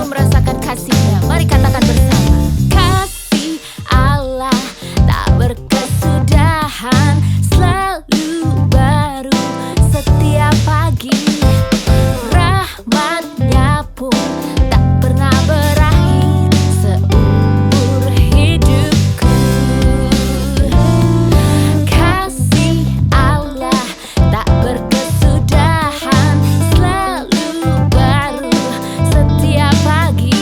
selalu merasakan kasih-Nya. Mari katakan bersama. Kasih Allah tak berkesudahan, selalu baru setiap pagi. Rahmat-Nya pun tak pernah berakhir seumur hidupku. Kasih Allah tak berkesudahan, selalu baru setiap pagi.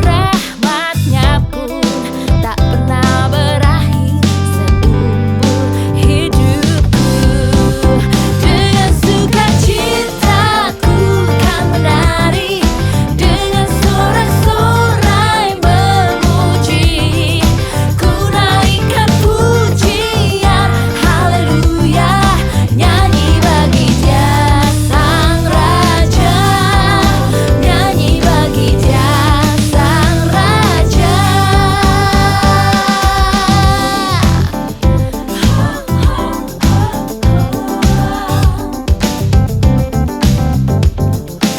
Rahmat-Nya pun tak pernah berakhir seumur hidupku. Dengan sukacitaku kan menari, dengan sorak-sorai memuji. Ku naikkan pujian, haleluya, nyanyi bagi Dia Sang Raja, nyanyi bagi Dia Sang Raja.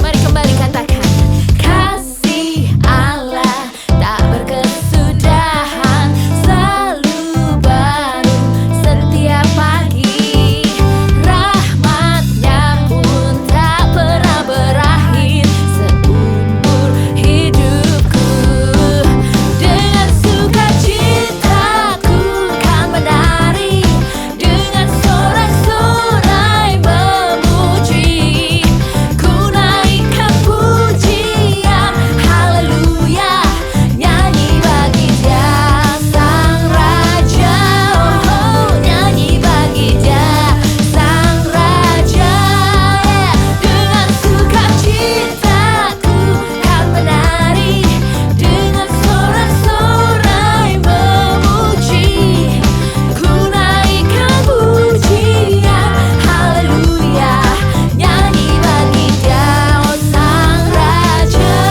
Mari kembali katakan. Kasih Allah tak berkesudahan, selalu baru setiap pagi. Rahmat-Nya pun tak pernah berakhir seumur hidupku. Dengan sukacitaku kan menari, dengan sorak-sorai memuji. Ku naikkan pujian, haleluya, nyanyi bagi Dia Sang Raja. Oh, nyanyi bagi Dia Sang Raja. Dengan sukacitaku kan menari, dengan sorak-sorai memuji. Ku naikkan pujian, haleluya, nyanyi bagi Dia Sang Raja,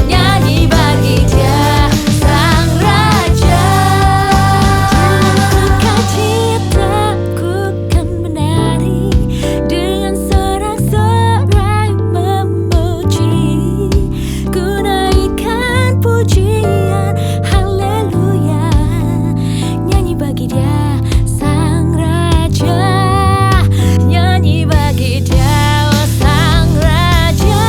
nyanyi bagi Dia Sang Raja. Sukacitaku kan menari, dengan sorak-sorai memuji. Ku naikkan pujian, haleluya, nyanyi bagi Dia Sang Raja, nyanyi bagi Dia Sang Raja.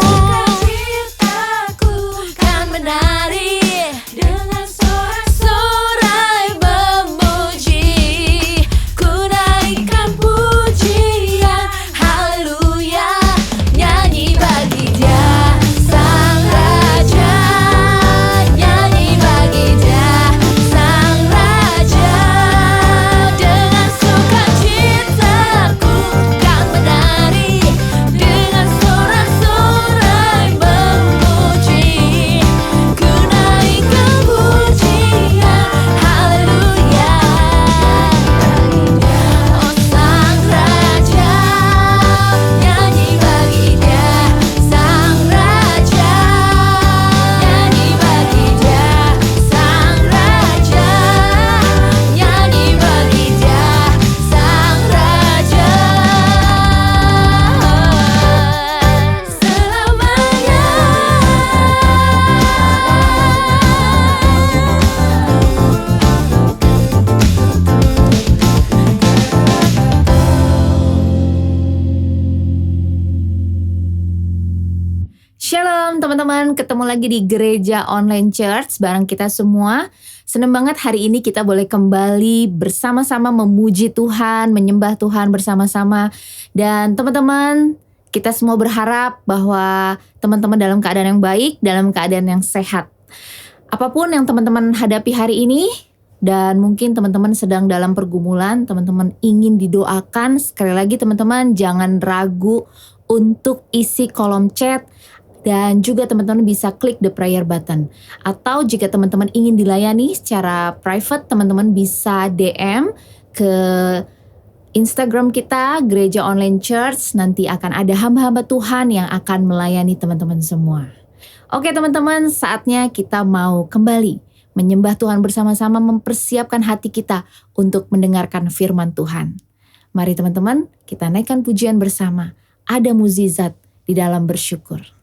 Sukacitaku kan menari, dengan sorak-sorai memuji. Ku naikkan pujian, haleluya, nyanyi bagi Dia Sang Raja, nyanyi bagi Dia Sang Raja. Dengan sukacitaku kan menari, dengan sorak-sorai memuji. Ku naikkan pujian, haleluya, oh Sang Raja, nyanyi bagi Dia Sang Raja, nyanyi bagi Dia Sang Raja, nyanyi bagi Dia Sang Raja. Selamanya. Shalom teman-teman, ketemu lagi di Gereja Online Church bareng kita semua. Seneng banget hari ini kita boleh kembali bersama-sama memuji Tuhan, menyembah Tuhan bersama-sama. Dan teman-teman, kita semua berharap bahwa teman-teman dalam keadaan yang baik, dalam keadaan yang sehat. Apapun yang teman-teman hadapi hari ini, dan mungkin teman-teman sedang dalam pergumulan, teman-teman ingin didoakan, sekali lagi teman-teman jangan ragu untuk isi kolom chat. Dan juga teman-teman bisa klik the prayer button. Atau jika teman-teman ingin dilayani secara private, teman-teman bisa DM ke Instagram kita, Gereja Online Church. Nanti akan ada hamba-hamba Tuhan yang akan melayani teman-teman semua. Oke teman-teman, saatnya kita mau kembali menyembah Tuhan bersama-sama, mempersiapkan hati kita untuk mendengarkan firman Tuhan. Mari teman-teman, kita naikkan pujian bersama. Ada mukjizat di di dalam bersyukur.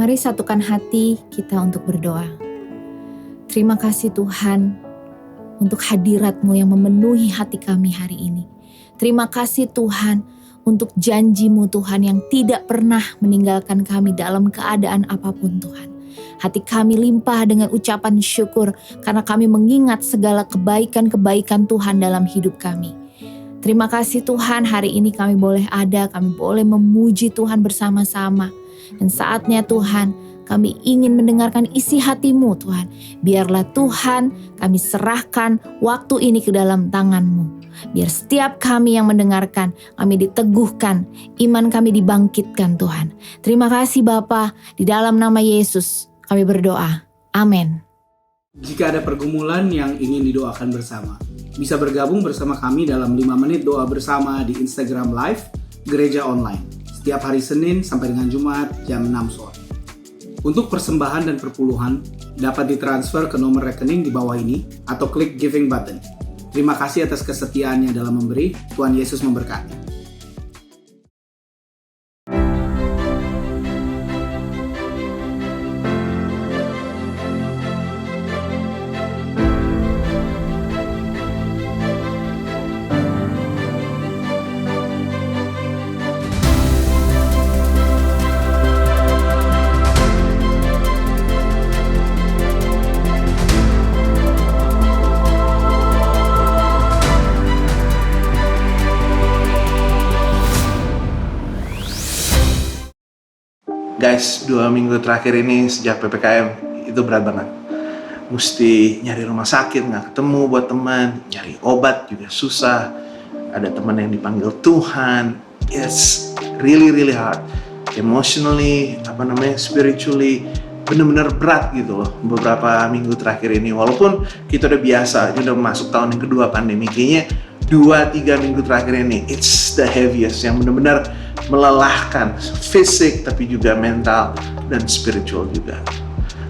Mari satukan hati kita untuk berdoa. Terima kasih Tuhan untuk hadirat-Mu yang memenuhi hati kami hari ini. Terima kasih Tuhan untuk janji-Mu Tuhan yang tidak pernah meninggalkan kami dalam keadaan apapun Tuhan. Hati kami limpah dengan ucapan syukur karena kami mengingat segala kebaikan-kebaikan Tuhan dalam hidup kami. Terima kasih Tuhan, hari ini kami boleh ada, kami boleh memuji Tuhan bersama-sama. Dan saatnya Tuhan, kami ingin mendengarkan isi hati-Mu Tuhan. Biarlah Tuhan kami serahkan waktu ini ke dalam tangan-Mu. Biar setiap kami yang mendengarkan, kami diteguhkan, iman kami dibangkitkan Tuhan. Terima kasih Bapa, di dalam nama Yesus kami berdoa. Amin. Jika ada pergumulan yang ingin didoakan bersama, bisa bergabung bersama kami dalam 5 menit doa bersama di Instagram Live Gereja Online. Setiap hari Senin sampai dengan Jumat jam 6 sore. Untuk persembahan dan perpuluhan dapat ditransfer ke nomor rekening di bawah ini atau klik giving button. Terima kasih atas kesetiaannya dalam memberi. Tuhan Yesus memberkati. Guys, 2 minggu terakhir ini sejak PPKM itu berat banget. Mesti nyari rumah sakit, nggak ketemu buat teman, nyari obat juga susah. Ada teman yang dipanggil Tuhan. It's really hard. Emotionally, spiritually, bener-bener berat gitu loh beberapa minggu terakhir ini. Walaupun kita udah biasa, udah masuk tahun yang kedua pandemi, kayaknya 2-3 minggu terakhir ini it's the heaviest, yang benar-benar melelahkan fisik tapi juga mental dan spiritual juga.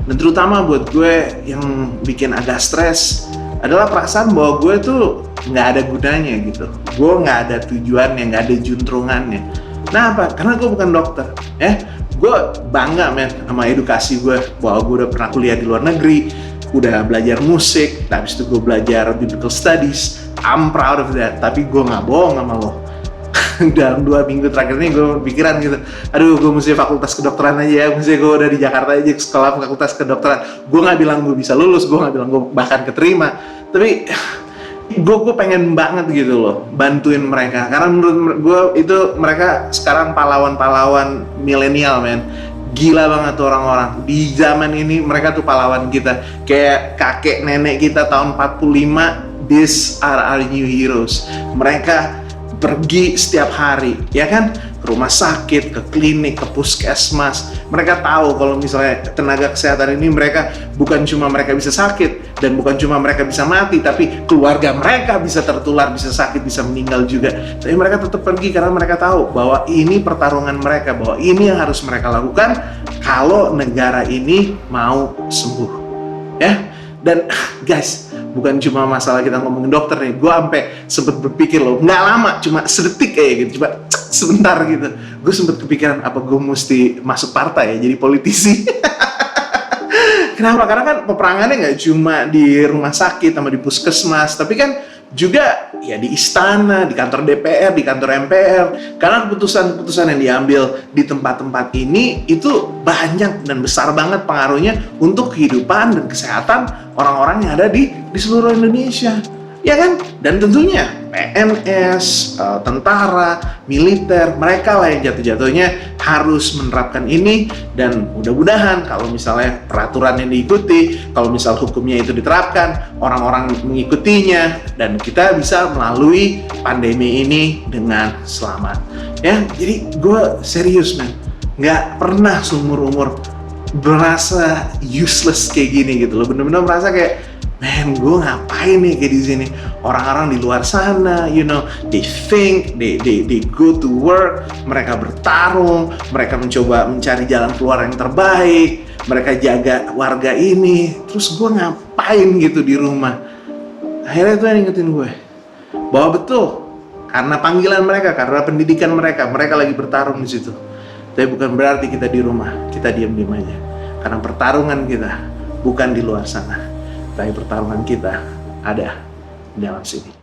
Dan terutama buat gue yang bikin agak stres adalah perasaan bahwa gue tuh nggak ada gunanya gitu. Gue nggak ada tujuannya, nggak ada juntrungannya. Nah apa? Karena gue bukan dokter. Gue bangga sama edukasi gue, bahwa gue udah pernah kuliah di luar negeri, udah belajar musik, habis itu gue belajar biblical studies. I'm proud of that, tapi gue nggak bohong sama lo. Dalam 2 minggu terakhir ini gue pikiran gitu, aduh gue mesti fakultas kedokteran aja ya, mesti gue udah di Jakarta aja sekolah fakultas kedokteran. Gue nggak bilang gue bisa lulus, gue nggak bilang gue bahkan keterima, tapi gue pengen banget gitu loh bantuin mereka, karena menurut gue itu mereka sekarang pahlawan-pahlawan milenial men. Gila banget tuh orang-orang di zaman ini, mereka tuh pahlawan kita. Kayak kakek nenek kita tahun 45, these are our new heroes. Mereka pergi setiap hari, ya kan? Ke rumah sakit, ke klinik, ke puskesmas. Mereka tahu kalau misalnya tenaga kesehatan ini, mereka bukan cuma mereka bisa sakit dan bukan cuma mereka bisa mati, tapi keluarga mereka bisa tertular, bisa sakit, bisa meninggal juga. Tapi mereka tetap pergi karena mereka tahu bahwa ini pertarungan mereka, bahwa ini yang harus mereka lakukan kalau negara ini mau sembuh. Ya, dan guys, bukan cuma masalah kita ngomongin dokter nih, gue sampai sempet berpikir loh, nggak lama, cuma sedetik kayak gitu, coba sebentar gitu, gue sempet kepikiran apa gue mesti masuk partai ya, jadi politisi. Kenapa? Karena kan peperangannya nggak cuma di rumah sakit sama di puskesmas, tapi kan juga ya di istana, di kantor DPR, di kantor MPR. Karena keputusan-keputusan yang diambil di tempat-tempat ini itu banyak dan besar banget pengaruhnya untuk kehidupan dan kesehatan orang-orang yang ada di seluruh Indonesia. Ya kan? Dan tentunya PNS, tentara, militer, mereka lah yang jatuh-jatuhnya harus menerapkan ini. Dan mudah-mudahan kalau misalnya peraturan yang diikuti, kalau misal hukumnya itu diterapkan, orang-orang mengikutinya, dan kita bisa melalui pandemi ini dengan selamat. Ya, jadi gue serius man, nggak pernah seumur-umur berasa useless kayak gini gitu loh. Bener-bener merasa kayak, man, gue ngapain nih kayak di sini? Orang-orang di luar sana, you know, they think, they go to work, mereka bertarung, mereka mencoba mencari jalan keluar yang terbaik, mereka jaga warga ini, terus gue ngapain gitu di rumah? Akhirnya itu yang ingetin gue, bahwa betul, karena panggilan mereka, karena pendidikan mereka lagi bertarung di situ. Tapi bukan berarti kita di rumah, kita diam-diam aja. Karena pertarungan kita bukan di luar sana, tapi pertarungan kita ada di dalam sini.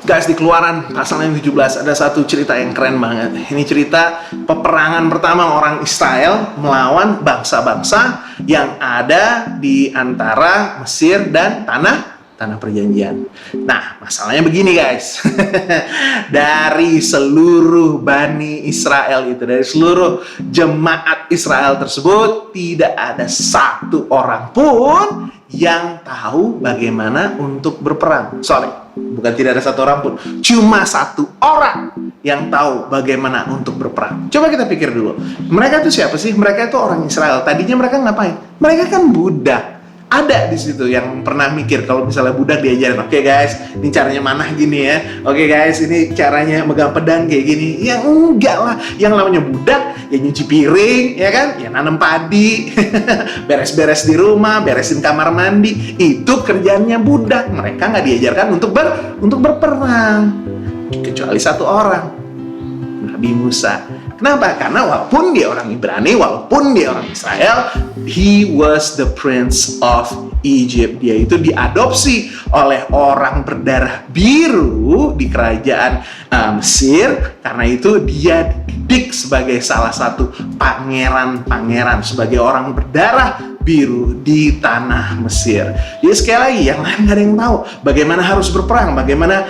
Guys, di Keluaran pasal yang 17 ada satu cerita yang keren banget. Ini cerita peperangan pertama orang Israel melawan bangsa-bangsa yang ada di antara Mesir dan tanah perjanjian. Nah, masalahnya begini guys. Dari seluruh Bani Israel itu, dari seluruh jemaat Israel tersebut, tidak ada satu orang pun yang tahu bagaimana untuk berperang. Sorry, bukan tidak ada satu orang pun, cuma satu orang yang tahu bagaimana untuk berperang. Coba kita pikir dulu, mereka itu siapa sih? Mereka itu orang Israel. Tadinya mereka ngapain? Mereka kan budak. Ada di situ yang pernah mikir kalau misalnya budak diajarin, oke guys, ini caranya manah gini ya. Oke guys, ini caranya megang pedang kayak gini. Ya enggak lah, yang namanya budak ya nyuci piring, ya kan? Ya nanam padi, beres-beres di rumah, beresin kamar mandi. Itu kerjaannya budak. Mereka nggak diajarkan untuk berperang. Kecuali satu orang, Nabi Musa. Kenapa? Karena walaupun dia orang Ibrani, walaupun dia orang Israel, he was the prince of Egypt. Dia itu diadopsi oleh orang berdarah biru di kerajaan Mesir. Karena itu dia dididik sebagai salah satu pangeran-pangeran, sebagai orang berdarah biru di tanah Mesir. Jadi sekali lagi, yang lain nggak ada yang tahu bagaimana harus berperang, bagaimana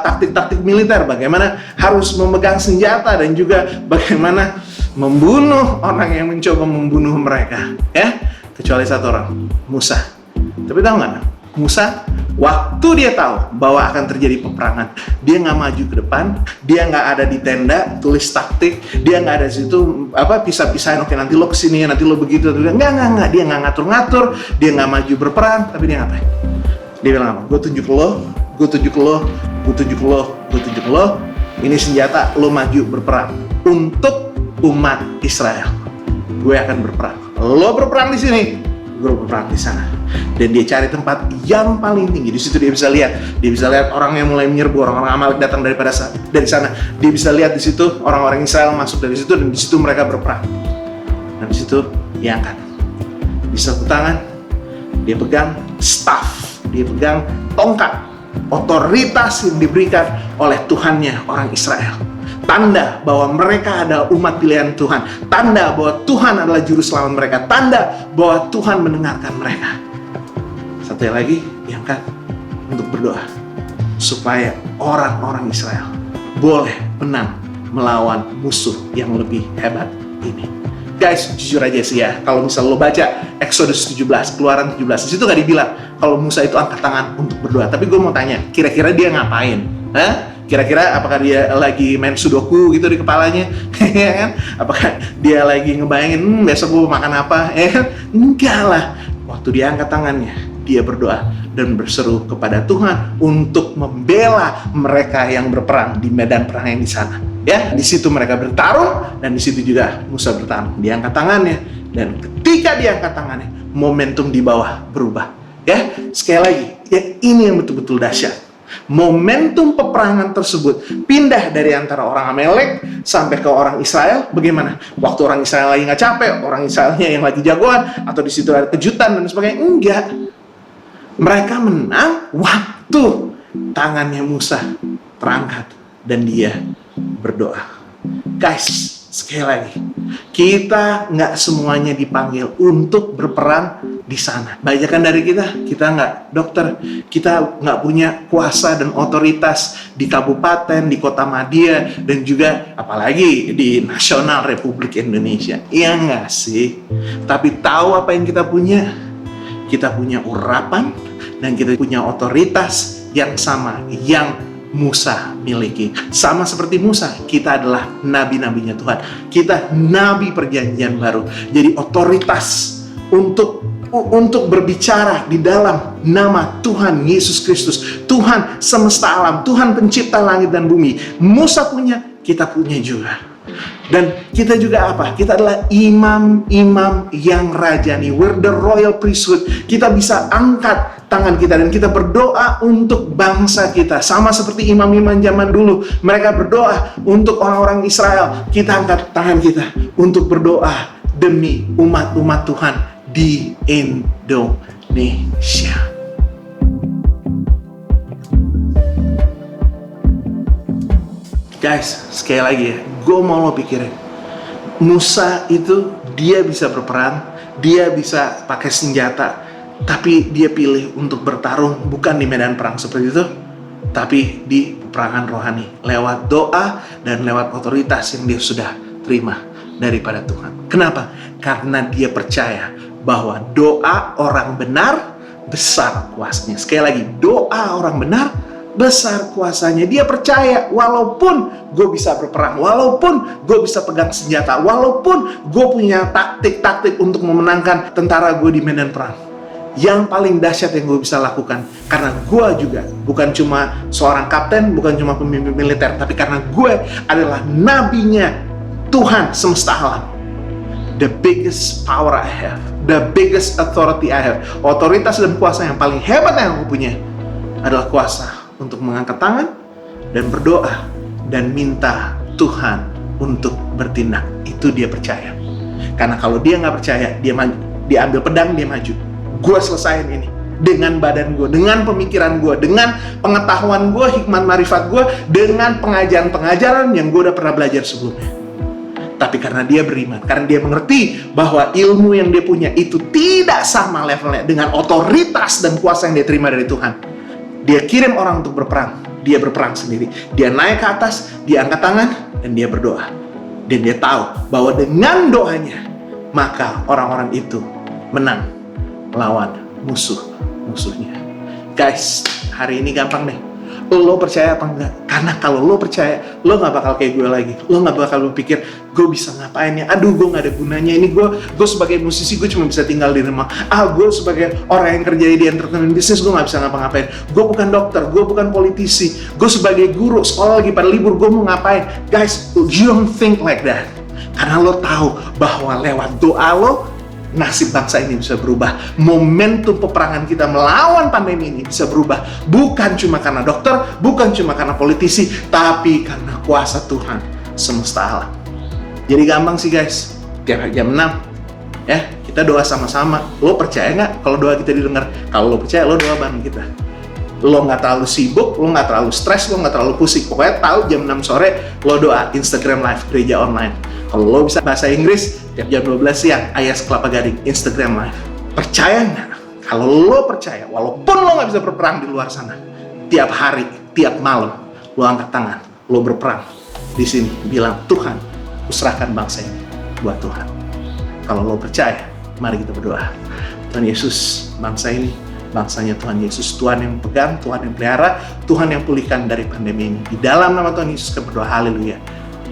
taktik-taktik militer, bagaimana harus memegang senjata, dan juga bagaimana membunuh orang yang mencoba membunuh mereka. Ya, kecuali satu orang, Musa. Tapi tahu nggak, Musa, waktu dia tahu bahwa akan terjadi peperangan, dia nggak maju ke depan, dia nggak ada di tenda tulis taktik, dia nggak ada di situ pisah-pisahin, oke nanti lo kesini, nanti lo begitu, nggak, dia nggak ngatur-ngatur, dia nggak maju berperang. Tapi dia ngapain? Dia bilang apa? Gue tunjuk lo, ini senjata, lo maju berperang untuk umat Israel. Gue akan berperang, lo berperang di sini, gue berperang di sana. Dan dia cari tempat yang paling tinggi. Di situ dia bisa lihat orang yang mulai menyerbu, orang-orang Amalek datang dari sana. Dia bisa lihat di situ orang-orang Israel masuk dari situ, dan di situ mereka berperang. Dan di situ dia angkat di satu tangan, dia pegang staff, dia pegang tongkat, otoritas yang diberikan oleh Tuhannya orang Israel. Tanda bahwa mereka adalah umat pilihan Tuhan. Tanda bahwa Tuhan adalah juru selamat mereka. Tanda bahwa Tuhan mendengarkan mereka. Satu lagi diangkat untuk berdoa supaya orang-orang Israel boleh menang melawan musuh yang lebih hebat ini. Guys, jujur aja sih ya, kalau misalnya lo baca Exodus 17, Keluaran 17, di situ gak dibilang kalau Musa itu angkat tangan untuk berdoa. Tapi gue mau tanya, kira-kira dia ngapain? Kira-kira apakah dia lagi main sudoku gitu di kepalanya? Ya kan? Apakah dia lagi ngebayangin besok gue makan apa? Enggak lah. Waktu dia angkat tangannya, dia berdoa dan berseru kepada Tuhan untuk membela mereka yang berperang di medan perang yang di sana. Ya, di situ mereka bertarung, dan di situ juga Musa bertarung. Dia angkat tangannya, dan ketika dia angkat tangannya, momentum di bawah berubah. Ya, sekali lagi, ya ini yang betul-betul dahsyat. Momentum peperangan tersebut pindah dari antara orang Amalek sampai ke orang Israel. Bagaimana? Waktu orang Israel lagi nggak capek, orang Israelnya yang lagi jagoan, atau di situ ada kejutan dan sebagainya? Enggak. Mereka menang waktu tangannya Musa terangkat dan dia berdoa. Guys, sekali lagi, kita nggak semuanya dipanggil untuk berperang di sana. Banyakan dari kita nggak dokter, kita nggak punya kuasa dan otoritas di kabupaten, di kota Madia, dan juga apalagi di nasional Republik Indonesia. Iya nggak sih? Tapi tahu apa yang kita punya? Kita punya urapan dan kita punya otoritas yang sama yang Musa miliki. Sama seperti Musa, kita adalah nabi-nabinya Tuhan. Kita nabi perjanjian baru. Jadi otoritas untuk berbicara di dalam nama Tuhan Yesus Kristus, Tuhan semesta alam, Tuhan pencipta langit dan bumi. Musa punya, kita punya juga. Dan kita juga apa? Kita adalah imam-imam yang rajani. We're the royal priesthood. Kita bisa angkat tangan kita dan kita berdoa untuk bangsa kita. Sama seperti imam-imam zaman dulu. Mereka berdoa untuk orang-orang Israel. Kita angkat tangan kita untuk berdoa demi umat-umat Tuhan di Indonesia. Guys, sekali lagi ya, gue mau lo pikirin. Musa itu dia bisa berperang, dia bisa pakai senjata, tapi dia pilih untuk bertarung bukan di medan perang seperti itu, tapi di peperangan rohani, lewat doa dan lewat otoritas yang dia sudah terima daripada Tuhan. Kenapa? Karena dia percaya bahwa doa orang benar besar kuasanya. Sekali lagi, doa orang benar besar kuasanya. Dia percaya walaupun gue bisa berperang, walaupun gue bisa pegang senjata, walaupun gue punya taktik-taktik untuk memenangkan tentara gue di medan perang, yang paling dahsyat yang gue bisa lakukan, karena gue juga bukan cuma seorang kapten, bukan cuma pemimpin militer, tapi karena gue adalah nabinya Tuhan semesta alam. The biggest power I have, the biggest authority I have, otoritas dan kuasa yang paling hebat yang aku punya adalah kuasa untuk mengangkat tangan dan berdoa dan minta Tuhan untuk bertindak. Itu dia percaya. Karena kalau dia nggak percaya, dia maju. Dia ambil pedang, dia maju. Gue selesain ini dengan badan gue, dengan pemikiran gue, dengan pengetahuan gue, hikmat marifat gue, dengan pengajaran-pengajaran yang gue udah pernah belajar sebelumnya. Tapi karena dia beriman, karena dia mengerti bahwa ilmu yang dia punya itu tidak sama levelnya dengan otoritas dan kuasa yang dia terima dari Tuhan. Dia kirim orang untuk berperang, dia berperang sendiri. Dia naik ke atas, dia angkat tangan, dan dia berdoa. Dan dia tahu bahwa dengan doanya, maka orang-orang itu menang melawan musuh-musuhnya. Guys, hari ini gampang deh. Lo percaya apa enggak? Karena kalau lo percaya, lo gak bakal kayak gue lagi. Lo gak bakal berpikir, gue bisa ngapain ya? Aduh, gue gak ada gunanya. Ini gue sebagai musisi, gue cuma bisa tinggal di rumah. Gue sebagai orang yang kerja di entertainment business, gue gak bisa ngapa-ngapain. Gue bukan dokter, gue bukan politisi. Gue sebagai guru, sekolah lagi pada libur, gue mau ngapain? Guys, you don't think like that. Karena lo tahu bahwa lewat doa lo, nasib bangsa ini bisa berubah. Momentum peperangan kita melawan pandemi ini bisa berubah. Bukan cuma karena dokter, bukan cuma karena politisi, tapi karena kuasa Tuhan semesta alam. Jadi gampang sih guys. Tiap jam 6 ya, kita doa sama-sama. Lo percaya nggak kalau doa kita didengar? Kalau lo percaya, lo doa bareng kita. Lo nggak terlalu sibuk, lo nggak terlalu stres, lo nggak terlalu pusing. Pokoknya tahu jam 6 sore lo doa Instagram Live Gereja Online. Kalau lo bisa bahasa Inggris, tiap jam 12 siang, Ayas Kelapa Gading, Instagram Live. Percaya nggak? Kalau lo percaya, walaupun lo nggak bisa berperang di luar sana, tiap hari, tiap malam, lo angkat tangan, lo berperang di sini, bilang, Tuhan, kuserahkan bangsa ini buat Tuhan. Kalau lo percaya, mari kita berdoa. Tuhan Yesus, bangsa ini, bangsanya Tuhan Yesus, Tuhan yang pegang, Tuhan yang pelihara, Tuhan yang pulihkan dari pandemi ini. Di dalam nama Tuhan Yesus, kita berdoa, haleluya.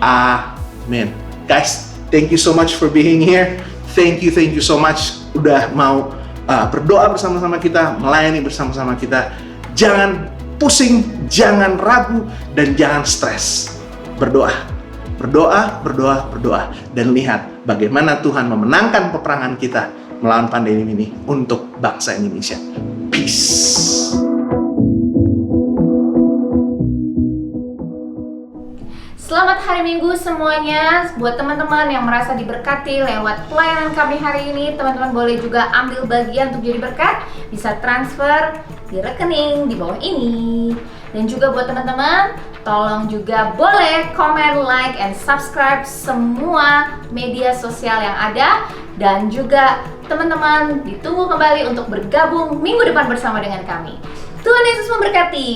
Amin. Guys, thank you so much for being here. Thank you so much udah mau berdoa bersama-sama kita, melayani bersama-sama kita. Jangan pusing, jangan ragu, dan jangan stres. Berdoa, berdoa, berdoa, berdoa. Dan lihat bagaimana Tuhan memenangkan peperangan kita melawan pandemi ini untuk bangsa Indonesia. Peace. Selamat hari Minggu semuanya. Buat teman-teman yang merasa diberkati lewat pelayanan kami hari ini, teman-teman boleh juga ambil bagian untuk jadi berkat. Bisa transfer di rekening di bawah ini. Dan juga buat teman-teman, tolong juga boleh komen, like, and subscribe semua media sosial yang ada. Dan juga teman-teman ditunggu kembali untuk bergabung minggu depan bersama dengan kami. Tuhan Yesus memberkati.